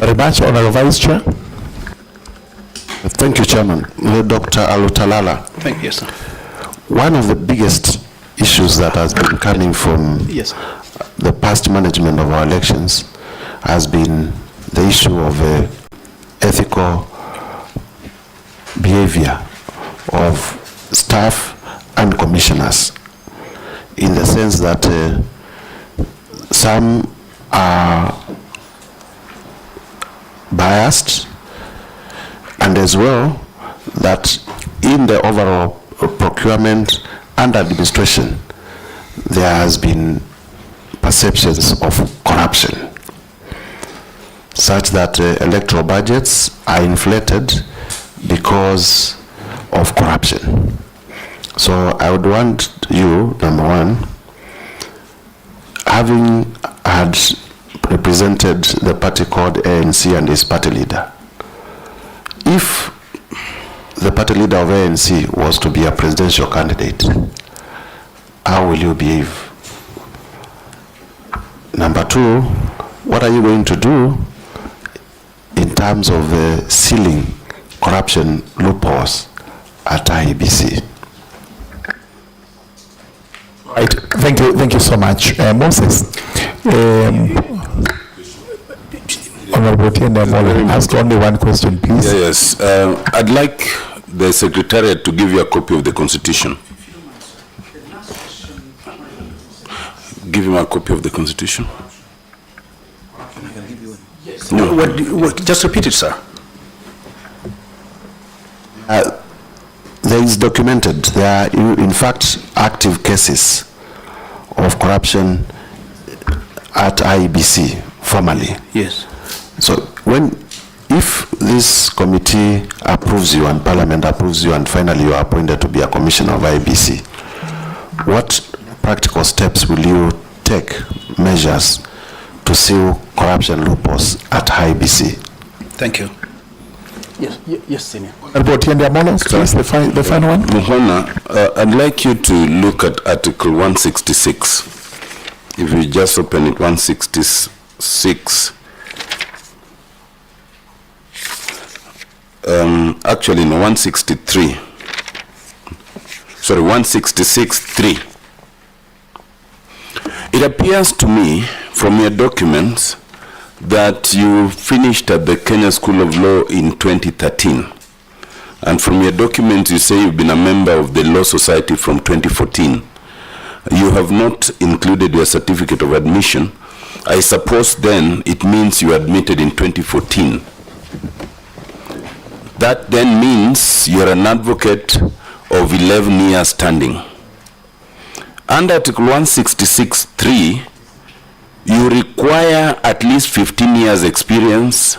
Very much, Honorable Vice Chair. Thank you, Chairman. Dr. Alutalala. Thank you, sir. One of the biggest issues that has been coming from the past management of our elections has been the issue of ethical behavior of staff and commissioners, in the sense that some are biased, and as well that in the overall procurement and administration there has been perceptions of corruption, such that electoral budgets are inflated because of corruption. So I would want you, number one, having had represented the party called ANC and his party leader, if the party leader of ANC was to be a presidential candidate, how will you behave? Number two, what are you going to do in terms of sealing corruption loopholes at Iebc? Right. Thank you so much, Moses. Honorable Tienda, ask only one question, please. Yes. I'd like the Secretariat to give you a copy of the Constitution. Give him a copy of the Constitution. No. What, just repeat it, sir. There is documented, there are in fact active cases of corruption at Iebc formally. Yes. So if this committee approves you and Parliament approves you and finally you are appointed to be a commissioner of Iebc, what practical steps will you take, measures to seal corruption loopholes at Iebc? Thank you. Yes, Senior. Please, the final one. Muhona, I'd like you to look at Article 166. If you just open it, 166. Actually, no, 163. Sorry, 166.3. It appears to me from your documents that you finished at the Kenya School of Law in 2013. And from your documents, you say you've been a member of the Law Society from 2014. You have not included your certificate of admission. I suppose then it means you admitted in 2014. That then means you're an advocate of 11 years standing. Under Article 166.3, you require at least 15 years experience,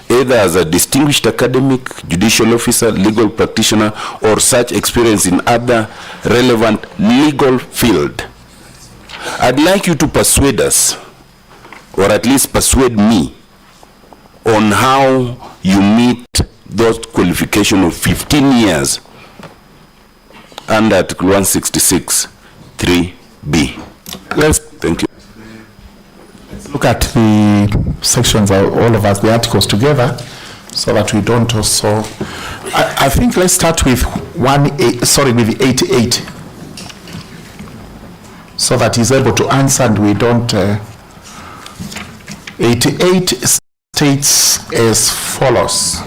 either as a distinguished academic, judicial officer, legal practitioner, or such experience in other relevant legal field. I'd like you to persuade us, or at least persuade me, on how you meet those qualifications of 15 years under Article 166.3b. Thank you. Look at the sections, all of us, the articles together, so that we don't also. I think let's start with with 88, so that he's able to answer and we don't. 88 states as follows.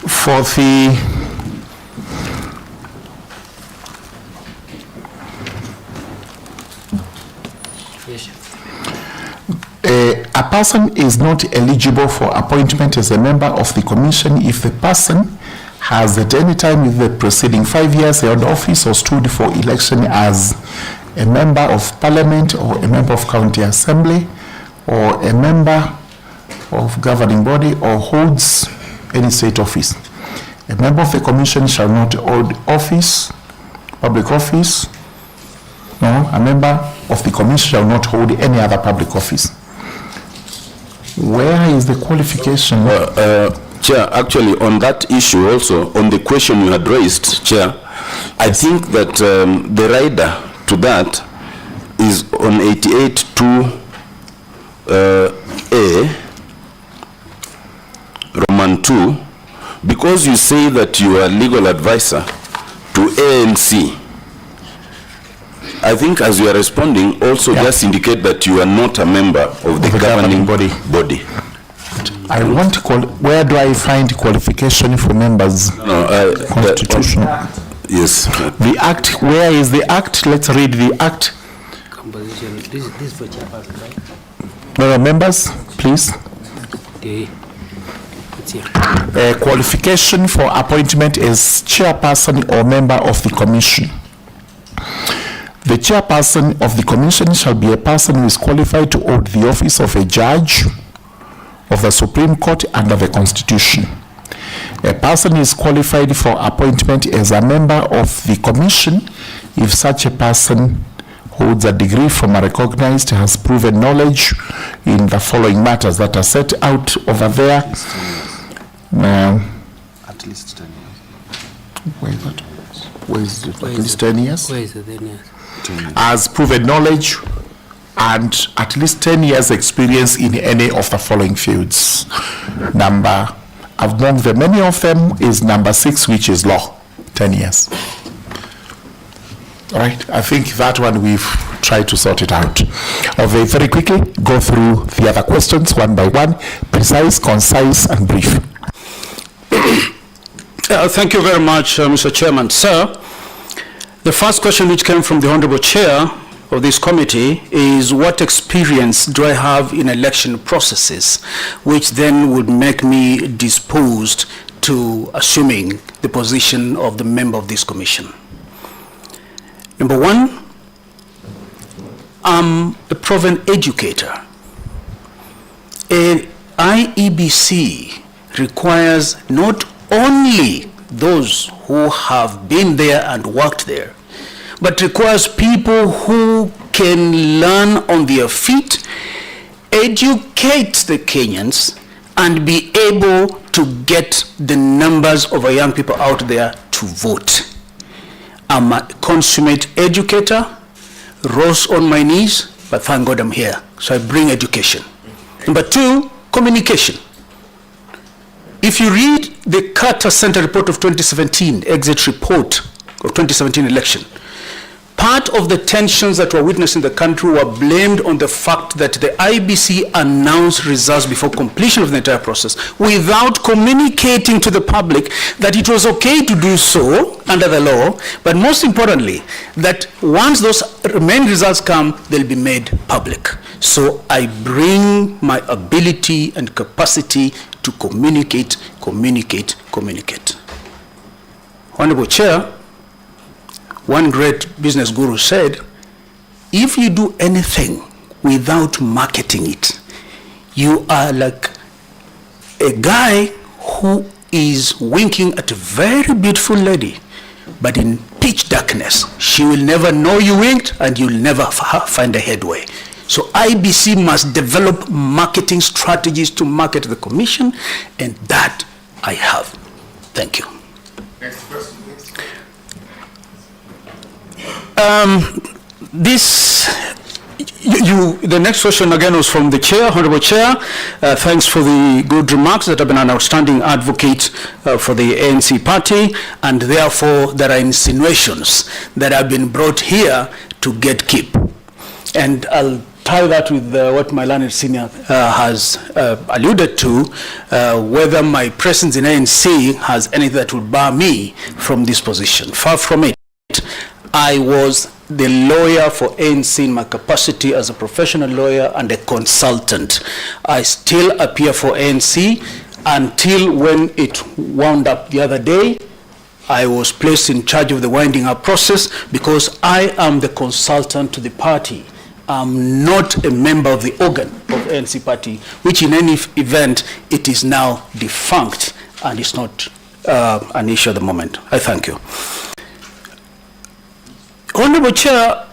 For the a person is not eligible for appointment as a member of the commission if the person has at any time in the preceding 5 years held office or stood for election as a member of parliament or a member of county assembly or a member of governing body or holds any state office. A member of the commission shall not hold office, public office. No, a member of the commission shall not hold any other public office. Where is the qualification? Chair, actually on that issue also, on the question you had raised, Chair, I think that the rider to that is on 88.2 A, Roman 2, because you say that you are legal advisor to ANC. I think as you are responding, also just indicate that you are not a member of the governing body. I want to call, where do I find qualification for members? Constitutional. Yes. The act, where is the act? Let's read the act. Composition, this for chairperson, right? No, members, please. It's here. Qualification for appointment as chairperson or member of the commission. The chairperson of the commission shall be a person who is qualified to hold the office of a judge of the Supreme Court under the Constitution. A person is qualified for appointment as a member of the commission if such a person holds a degree from a recognized, has proven knowledge in the following matters that are set out over there. At least 10 years. Where is that? Where is it? At least 10 years? Where is it then? Yes. Has proven knowledge and at least 10 years experience in any of the following fields. Among the many of them is number 6, which is law, 10 years. All right, I think that one we've tried to sort it out. Okay, very quickly, go through the other questions one by one, precise, concise, and brief. Thank you very much, Mr. Chairman. Sir, the first question which came from the Honorable Chair of this committee is, what experience do I have in election processes, which then would make me disposed to assuming the position of the member of this commission? Number one, I'm a proven educator. A Iebc requires not only those who have been there and worked there, but requires people who can learn on their feet, educate the Kenyans, and be able to get the numbers of our young people out there to vote. I'm a consummate educator, rose on my knees, but thank God I'm here. So I bring education. Number two, communication. If you read the Carter Center report of 2017, exit report of 2017 election, part of the tensions that were witnessed in the country were blamed on the fact that the IBC announced results before completion of the entire process without communicating to the public that it was okay to do so under the law, but most importantly, that once those main results come, they'll be made public. So I bring my ability and capacity to communicate. Honorable Chair, one great business guru said, if you do anything without marketing it, you are like a guy who is winking at a very beautiful lady, but in pitch darkness. She will never know you winked and you'll never find a headway. So IBC must develop marketing strategies to market the commission, and that I have. Thank you. Next question, please. The next question again was from the chair, Honorable Chair. Thanks for the good remarks that have been an outstanding advocate for the ANC party, and therefore there are insinuations that have been brought here to get keep. And I'll tie that with what my learned senior has alluded to, whether my presence in ANC has anything that would bar me from this position. Far from it. I was the lawyer for ANC in my capacity as a professional lawyer and a consultant. I still appear for ANC until when it wound up the other day. I was placed in charge of the winding up process because I am the consultant to the party. I'm not a member of the organ of ANC party, which in any event, it is now defunct and it's not an issue at the moment. I thank you. Honorable Chair,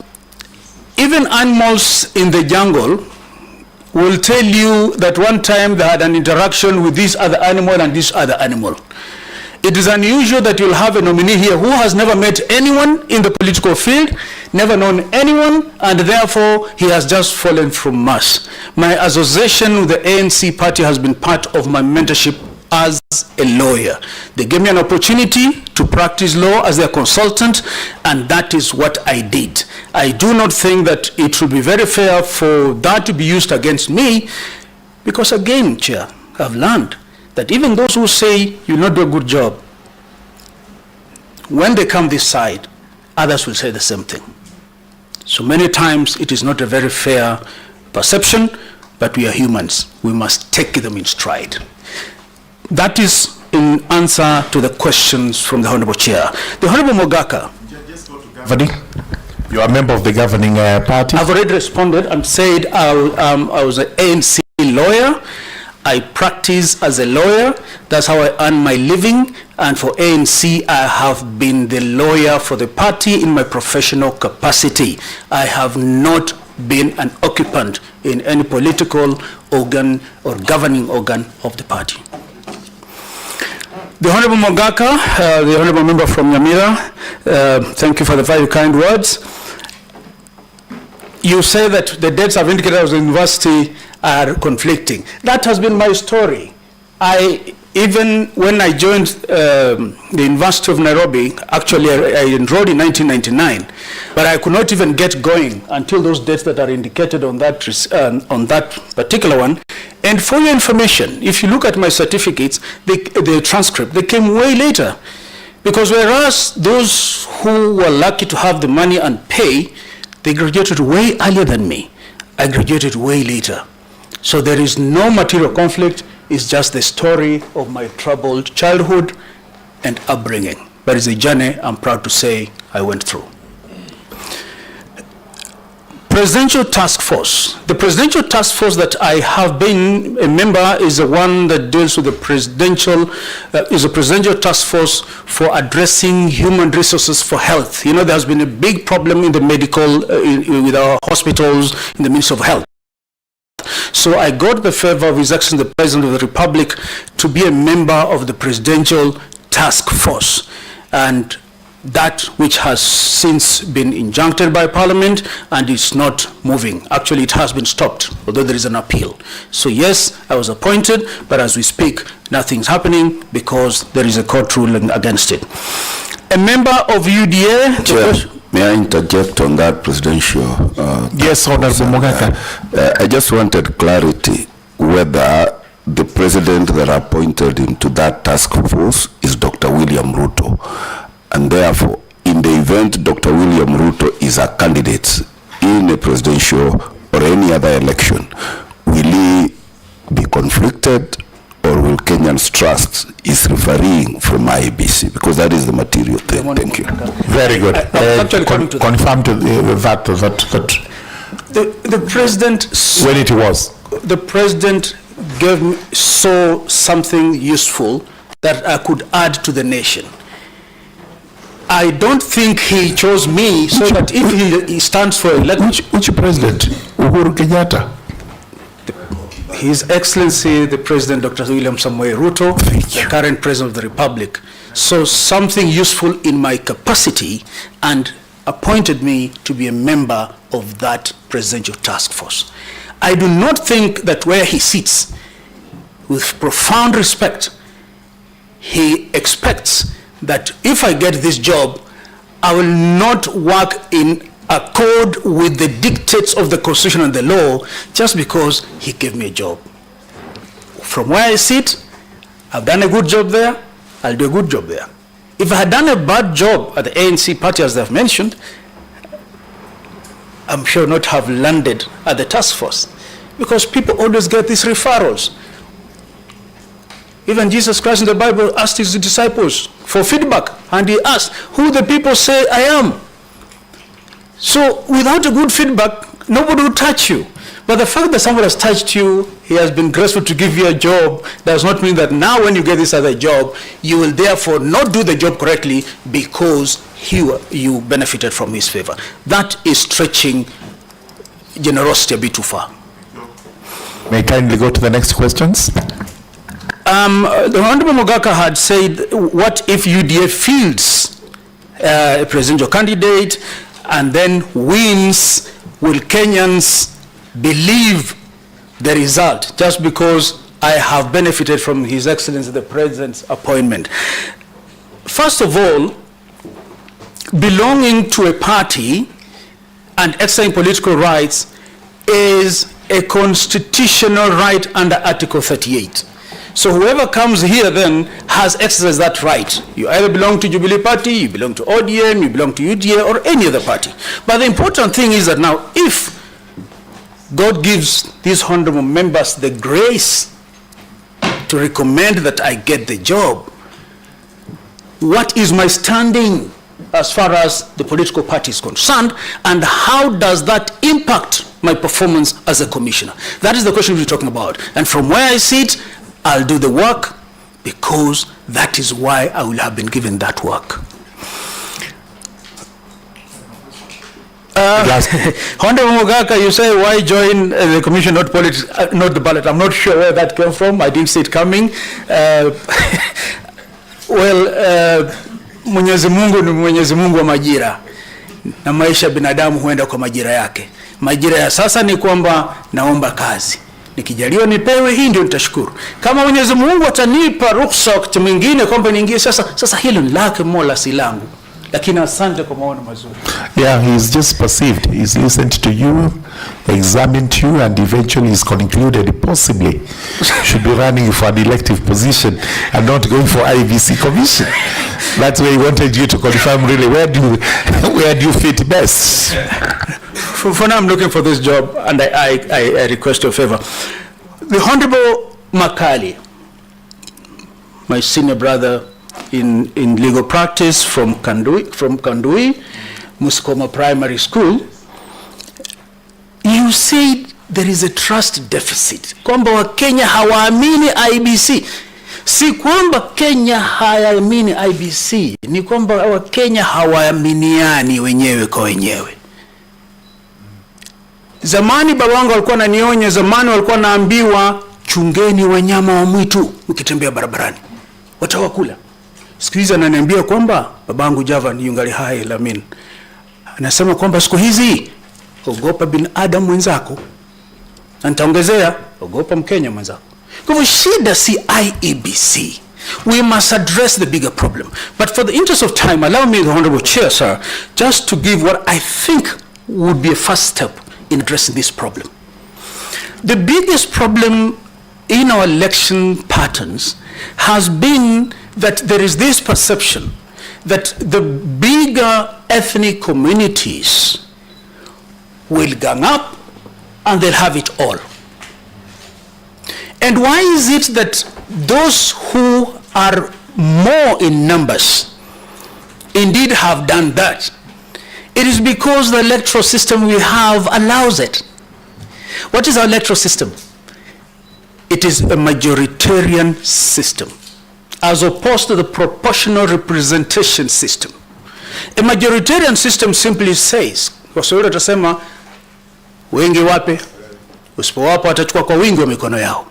even animals in the jungle will tell you that one time they had an interaction with this other animal and this other animal. It is unusual that you'll have a nominee here who has never met anyone in the political field, never known anyone, and therefore he has just fallen from mass. My association with the ANC party has been part of my mentorship as a lawyer. They gave me an opportunity to practice law as their consultant, and that is what I did. I do not think that it will be very fair for that to be used against me, because again, Chair, I've learned that even those who say you not do a good job, when they come this side, others will say the same thing. So many times it is not a very fair perception, but we are humans. We must take them in stride. That is in answer to the questions from the Honorable Chair. The Honorable Mogaka. You are a member of the governing party. I've already responded and said I was an ANC lawyer. I practice as a lawyer. That's how I earn my living. And for ANC, I have been the lawyer for the party in my professional capacity. I have not been an occupant in any political organ or governing organ of the party. The Honorable Mogaka, the Honorable Member from Nyamira, thank you for the very kind words. You say that the dates I've indicated as the university are conflicting. That has been my story. Even when I joined the University of Nairobi, actually I enrolled in 1999, but I could not even get going until those dates that are indicated on that particular one. And for your information, if you look at my certificates, the transcript, they came way later. Because whereas those who were lucky to have the money and pay, they graduated way earlier than me. I graduated way later. So there is no material conflict. It's just the story of my troubled childhood and upbringing. But it's a journey I'm proud to say I went through. Presidential Task Force. The Presidential Task Force that I have been a member is the one that deals with the presidential, is a Presidential Task Force for addressing human resources for health. You know, there's been a big problem in the medical, with our hospitals, in the Ministry of Health. So I got the favor of His Excellency the President of the Republic to be a member of the Presidential Task Force. And that which has since been injuncted by Parliament and is not moving. Actually, it has been stopped, although there is an appeal. So yes, I was appointed, but as we speak, nothing's happening because there is a court ruling against it. A member of UDA... Chair, may I interject on that presidential... yes, Honorable Mogaka. I just wanted clarity whether the president that appointed into that task force is Dr. William Ruto. And therefore, in the event Dr. William Ruto is a candidate in a presidential or any other election, will he be conflicted, or will Kenyans trust is referring from Iebc? Because that is the material thing. Thank you. Very good. Confirm to that. The president... When it was? The president saw something useful that I could add to the nation. I don't think he chose me so that if he stands for election... Which president? Uhuru Kenyatta? His Excellency, the President, Dr. William Samoei Ruto, the current President of the Republic, saw something useful in my capacity and appointed me to be a member of that Presidential Task Force. I do not think that where he sits, with profound respect, he expects that if I get this job, I will not work in accord with the dictates of the Constitution and the law just because he gave me a job. From where I sit, I've done a good job there, I'll do a good job there. If I had done a bad job at the ANC party, as they've mentioned, I'm sure not have landed at the task force, because people always get these referrals. Even Jesus Christ in the Bible asked his disciples for feedback, and he asked, who the people say I am? So without a good feedback, nobody will touch you. But the fact that someone has touched you, he has been graceful to give you a job, does not mean that now when you get this other job, you will therefore not do the job correctly because you benefited from his favor. That is stretching generosity a bit too far. May I kindly go to the next questions? The Honorable Mogaka had said, what if UDA fields a presidential candidate and then wins? Will Kenyans believe the result just because I have benefited from His Excellency the President's appointment? First of all, belonging to a party and exercising political rights is a constitutional right under Article 38. So whoever comes here then has exercised that right. You either belong to Jubilee Party, you belong to ODM, you belong to UDA, or any other party. But the important thing is that now, if God gives these honorable members the grace to recommend that I get the job, what is my standing as far as the political party is concerned, and how does that impact my performance as a commissioner? That is the question we're talking about. And from where I sit, I'll do the work because that is why I will have been given that work. Honorable Mogaka, you say why join the commission, not politics, not the ballot? I'm not sure where that came from. I didn't see it coming. Mwenyezi Mungu ni Mwenyezi Mungu wa majira, na maisha binadamu huenda kwa majira yake. Majira ya sasa ni kwamba naomba kazi, nikijaliwa nipewe, hii ndio nitashukuru. Kama Mwenyezi Mungu atanipa ruhusa wakati mwingine kwamba niingie sasa hilo ni lake Mola, si langu. Lakini asante kwa maono mazuri. Yeah, he's just perceived. He's listened to you, examined you, and eventually he's concluded possibly should be running for an elective position and not going for Iebc commission. That's where he wanted you to confirm really where do you fit best. For now, I'm looking for this job, and I request your favor. The Honorable Makali, my senior brother in legal practice from Kandui, Muskoma Primary School, you said there is a trust deficit. Kwamba wa Kenya hawaamini IEBC. Si kwamba Kenya hayaamini IEBC, ni kwamba wa Kenya hawaaminiani wenyewe kwa wenyewe. Zamani babangu alikuwa ananionya, zamani walikuwa naambiwa chungeni wanyama wa mwitu mkitembea barabarani, watawakula. Siku hizi ananiambia kwamba babangu Java ni yungali hai Lamin, anasema kwamba siku hizi ogopa binadamu mwenzako, na nitaongezea ogopa Mkenya mwenzako. Kwa hivyo shida si IEBC. We must address the bigger problem. But for the interest of time, allow me, the Honorable Chair, sir, just to give what I think would be a first step in addressing this problem. The biggest problem in our election patterns has been that there is this perception that the bigger ethnic communities will gang up and they'll have it all. And why is it that those who are more in numbers indeed have done that? It is because the electoral system we have allows it. What is our electoral system? It is a majoritarian system, as opposed to the proportional representation system. A majoritarian system simply says, kwa sababu tutasema wengi wape, usipowapa watachukua kwa wingi wa mikono yao.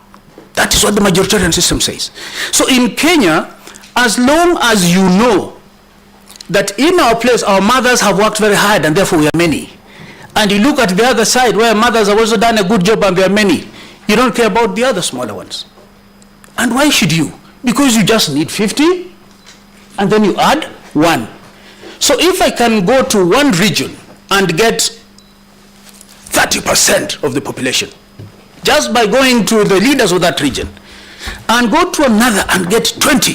That is what the majoritarian system says. So in Kenya, as long as you know that in our place our mothers have worked very hard and therefore we are many, and you look at the other side where mothers have also done a good job and they are many, you don't care about the other smaller ones. And why should you? Because you just need 50 and then you add 1. So if I can go to one region and get 30% of the population just by going to the leaders of that region, and go to another and get 20,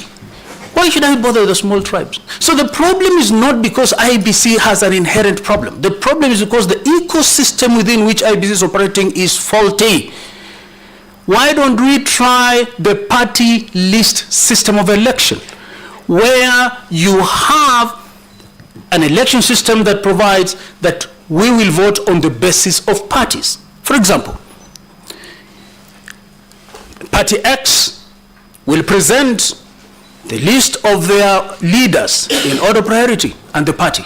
why should I bother with the small tribes? So the problem is not because IEBC has an inherent problem. The problem is because the ecosystem within which IEBC is operating is faulty. Why don't we try the party list system of election, where you have an election system that provides that we will vote on the basis of parties. For example, Party X will present the list of their leaders in order of priority and the party.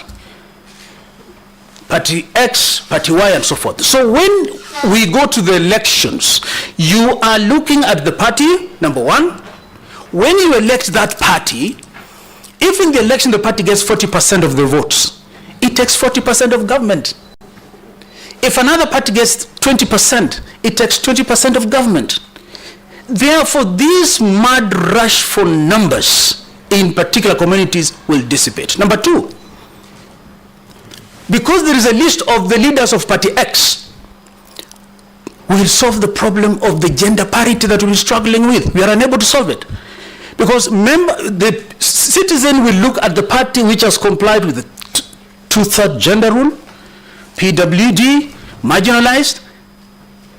Party X, Party Y, and so forth. So when we go to the elections, you are looking at the party, number one, when you elect that party, if in the election the party gets 40% of the votes, it takes 40% of government. If another party gets 20%, it takes 20% of government. Therefore, this mad rush for numbers in particular communities will dissipate. Number two, because there is a list of the leaders of party X, we will solve the problem of the gender parity that we're struggling with. We are unable to solve it. Because the citizen will look at the party which has complied with the two-thirds gender rule, PWD, marginalized,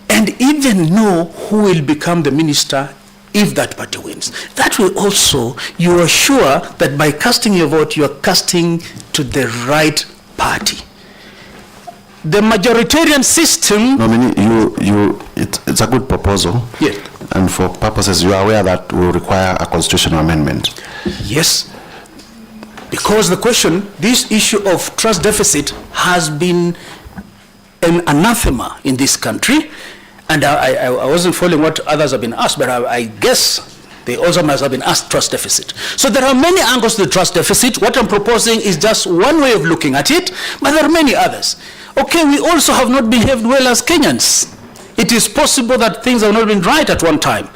and even know who will become the minister if that party wins. That will also, you are sure that by casting your vote, you are casting to the right party. The majoritarian system... It's a good proposal. Yes. And for purposes, you are aware that will require a constitutional amendment. Yes. Because the question, this issue of trust deficit has been an anathema in this country. And I wasn't following what others have been asked, but I guess they also must have been asked trust deficit. So there are many angles to the trust deficit. What I'm proposing is just one way of looking at it, but there are many others. Okay, we also have not behaved well as Kenyans. It is possible that things have not been right at one time.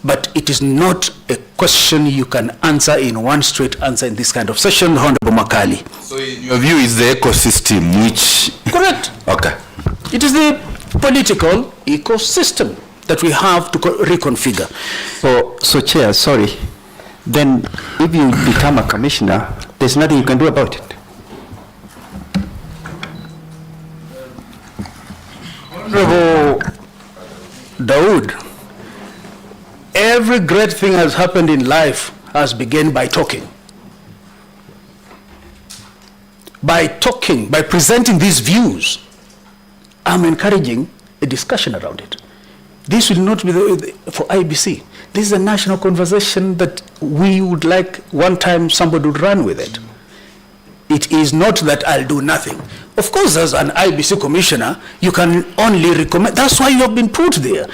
But it is not a question you can answer in one straight answer in this kind of session, Honorable Makali. So in your view is the ecosystem which... Correct. Okay. It is the political ecosystem that we have to reconfigure. So Chair, sorry, then if you become a commissioner, there's nothing you can do about it. Honorable Dawood, every great thing has happened in life has begun by talking. By talking, by presenting these views, I'm encouraging a discussion around it. This will not be for Iebc. This is a national conversation that we would like one time somebody would run with it. It is not that I'll do nothing. Of course, as an Iebc commissioner, you can only recommend. That's why you have been put there.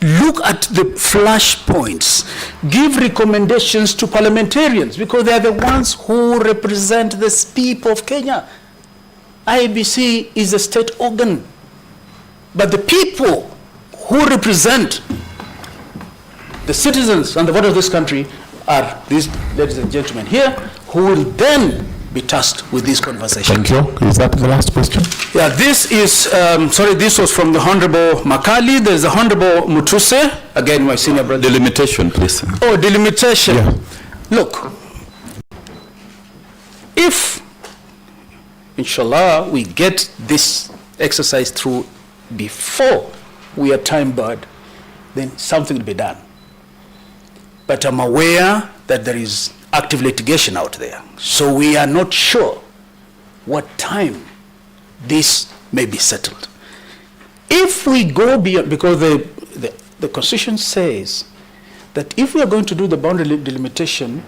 Look at the flash points. Give recommendations to parliamentarians because they are the ones who represent the people of Kenya. Iebc is a state organ. But the people who represent the citizens and the voters of this country are these ladies and gentlemen here who will then be tasked with this conversation. Thank you. Is that the last question? Yeah, this is, this was from the Honorable Makali. There's the Honorable Mutuse, again, my senior brother. Delimitation, please. Oh, delimitation. Yeah. Look, if, inshallah, we get this exercise through before we are time-barred, then something will be done. But I'm aware that there is active litigation out there. So we are not sure what time this may be settled. If we go beyond, because the Constitution says that if we are going to do the boundary delimitation,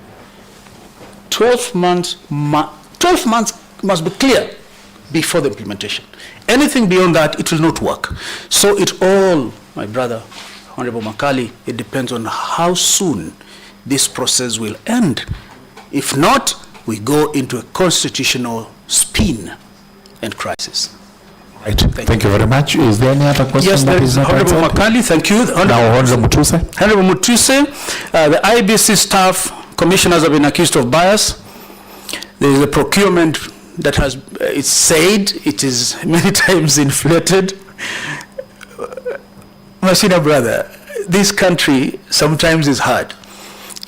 12 months must be clear before the implementation. Anything beyond that, it will not work. So it all, my brother, Honorable Makali, it depends on how soon this process will end. If not, we go into a constitutional spin and crisis. Right. Thank you very much. Is there any other question? Yes, that is not Honorable answered? Makali, thank you. Now, Honorable Mutuse. Honorable Mutuse, the Iebc staff commissioners have been accused of bias. There is a procurement that has, it's said, it is many times inflated. My senior brother, this country sometimes is hard.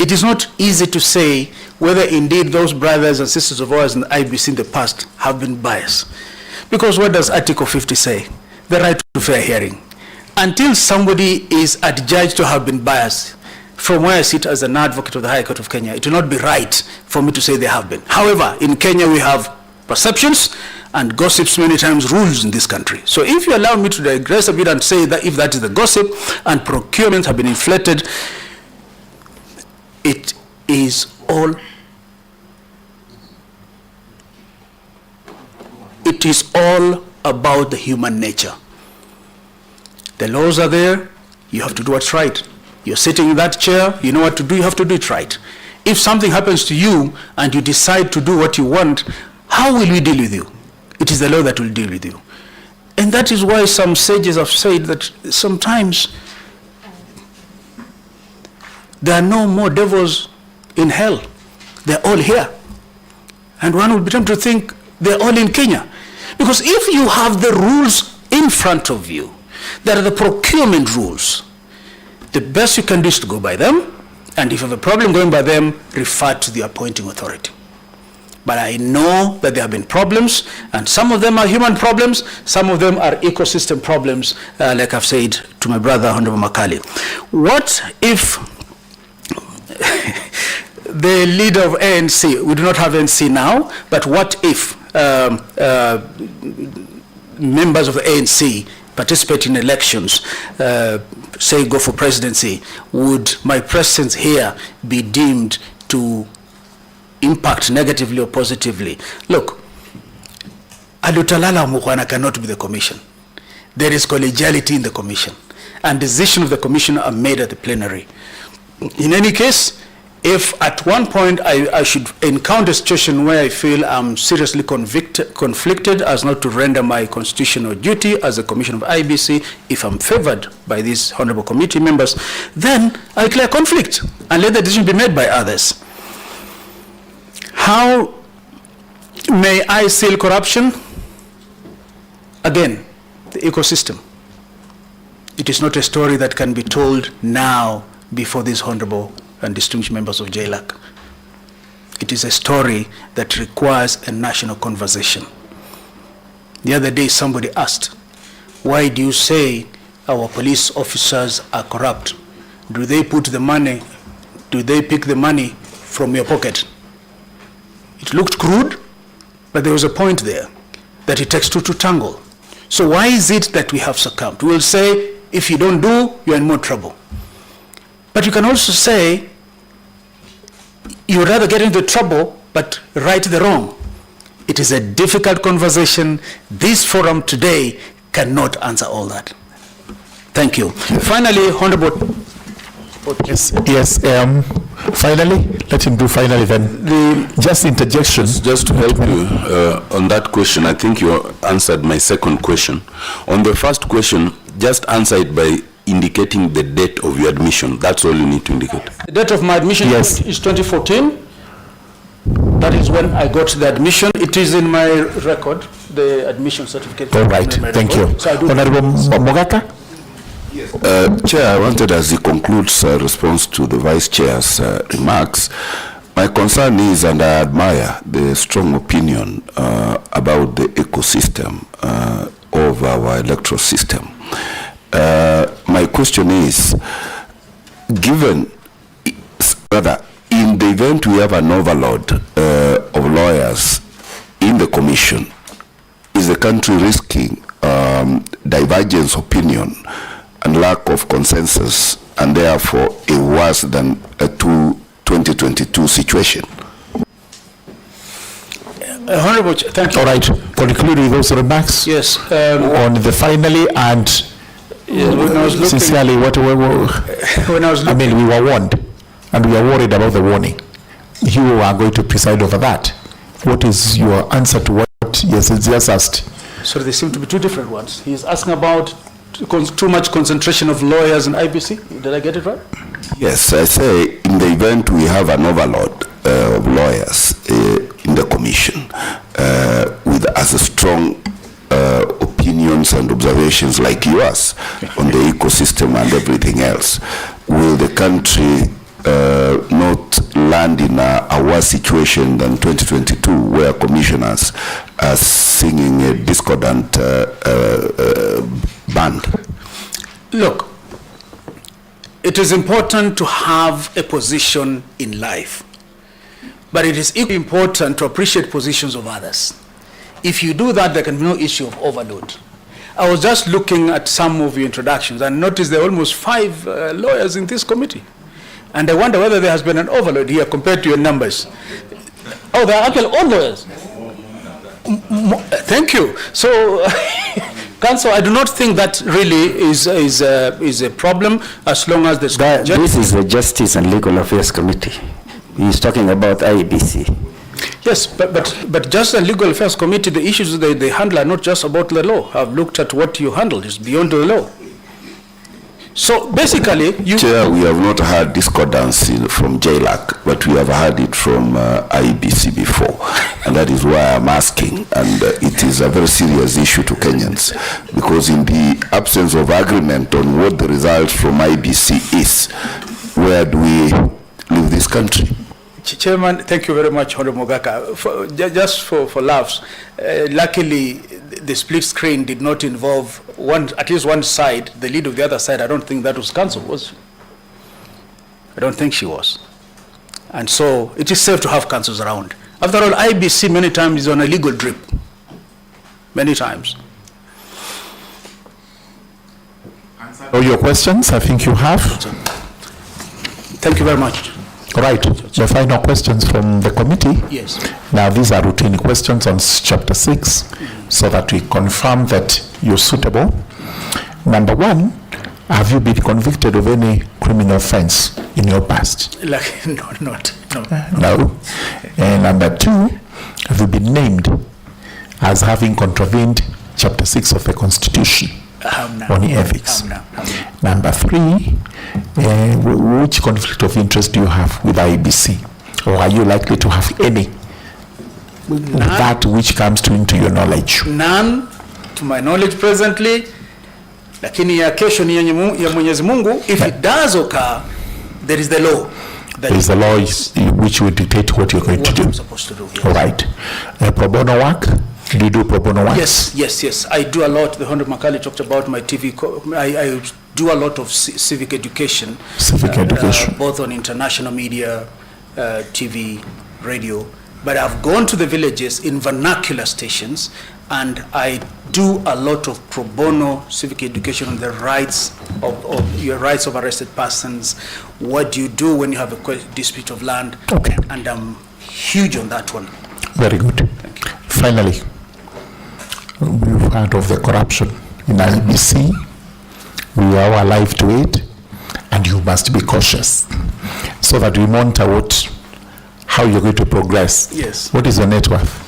It is not easy to say whether indeed those brothers and sisters of ours in the Iebc in the past have been biased. Because what does Article 50 say? The right to fair hearing. Until somebody is adjudged to have been biased, from where I sit as an advocate of the High Court of Kenya, it will not be right for me to say they have been. However, in Kenya we have perceptions and gossips many times rules in this country. So if you allow me to digress a bit and say that if that is the gossip and procurements have been inflated, it is all about the human nature. The laws are there, you have to do what's right. You're sitting in that chair, you know what to do, you have to do it right. If something happens to you and you decide to do what you want, how will we deal with you? It is the law that will deal with you. And that is why some sages have said that sometimes there are no more devils in hell. They're all here. And one will be tempted to think they're all in Kenya. Because if you have the rules in front of you, that are the procurement rules, the best you can do is to go by them, and if you have a problem going by them, refer to the appointing authority. But I know that there have been problems, and some of them are human problems, some of them are ecosystem problems, like I've said to my brother, Honorable Makali. What if the leader of ANC, we do not have ANC now, but what if members of the ANC participate in elections, say go for presidency, would my presence here be deemed to impact negatively or positively? Look, Alutalala Mukwana cannot be the commission. There is collegiality in the commission, and decisions of the commission are made at the plenary. In any case, if at one point I should encounter a situation where I feel I'm seriously conflicted as not to render my constitutional duty as a commissioner of Iebc, if I'm favored by these honorable committee members, then I declare conflict and let the decision be made by others. How may I seal corruption? Again, the ecosystem. It is not a story that can be told now before these honorable and distinguished members of JLAC. It is a story that requires a national conversation. The other day somebody asked, why do you say our police officers are corrupt? Do they put the money, do they pick the money from your pocket? It looked crude, but there was a point there that it takes two to tangle. So why is it that we have succumbed? We will say, if you don't do, you're in more trouble. But you can also say, you would rather get into trouble, but right the wrong. It is a difficult conversation. This forum today cannot answer all that. Thank you. Finally, Honorable. Yes, finally, let him do finally then. Just interjections. Just to help you on that question, I think you answered my second question. On the first question, just answer it by indicating the date of your admission. That's all you need to indicate. The date of my admission is 2014. That is when I got the admission. It is in my record, the admission certificate. All right, thank you. So Honorable Mogaka? Chair, I wanted, as he concludes response to the Vice Chair's remarks, my concern is, and I admire the strong opinion about the ecosystem of our electoral system. My question is, given, rather, in the event we have an overload of lawyers in the commission, is the country risking divergence opinion and lack of consensus, and therefore a worse than a 2022 situation? Honorable, thank you. All right, conclude with those remarks. Yes. On the finally and sincerely, what when I was I mean, we were warned, and we are worried about the warning. You are going to preside over that. What is your answer to what yes, it's just asked? So they seem to be two different ones. He's asking about too much concentration of lawyers in Iebc. Did I get it right? Yes, I say in the event we have an overload of lawyers in the commission with as a strong opinions and observations like yours on the ecosystem and everything else, will the country not land in a worse situation than 2022, where commissioners are singing a discordant band? Look, it is important to have a position in life, but it is equally important to appreciate positions of others. If you do that, there can be no issue of overload. I was just looking at some of your introductions and noticed there are almost 5 lawyers in this committee. And I wonder whether there has been an overload here compared to your numbers. Oh, there are actually all lawyers. Thank you. So Council, I do not think that really is a problem as long as there's... This is the Justice and Legal Affairs Committee. He's talking about IEBC. Yes, but Justice and Legal Affairs Committee, the issues they handle are not just about the law. I've looked at what you handle, it's beyond the law. So basically, you... Chair, we have not heard discordance from JLAC, but we have heard it from IEBC before, and that is why I'm asking, and it is a very serious issue to Kenyans, because in the absence of agreement on what the result from IEBC is, where do we leave this country? Chairman, thank you very much, Honorable Mogaka. Just for laughs, luckily the split screen did not involve at least one side, the lead of the other side. I don't think that was counsel, was she? I don't think she was. And so it is safe to have counsels around. After all, IBC many times is on a legal drip. Many times. All your questions, I think you have. Thank you very much. Right, the final questions from the committee. Yes. Now these are routine questions on chapter 6, so that we confirm that you're suitable. Number 1, have you been convicted of any criminal offense in your past? Like, no. No. And number 2, have you been named as having contravened chapter 6 of the Constitution on ethics? Number 3, which conflict of interest do you have with IEBC, or are you likely to have any? That which comes into your knowledge. None to my knowledge presently, lakini ya kesho ni ya Mwenyezi Mungu. If it does occur, there is the law. There is the law which will dictate what you're going to do. I'm supposed to do. Yes. All right. Pro bono work? Do you do pro bono work? Yes. I do a lot. The Honorable Makali talked about my TV. I do a lot of civic education. Both on international media, TV, radio. But I've gone to the villages in vernacular stations, and I do a lot of pro bono civic education on the rights of your rights of arrested persons. What do you do when you have a dispute of land? Okay. And I'm huge on that one. Very good. Thank you. Finally, we've heard of the corruption in IEBC. We are alive to it, and you must be cautious so that we monitor how you're going to progress. Yes. What is your net worth?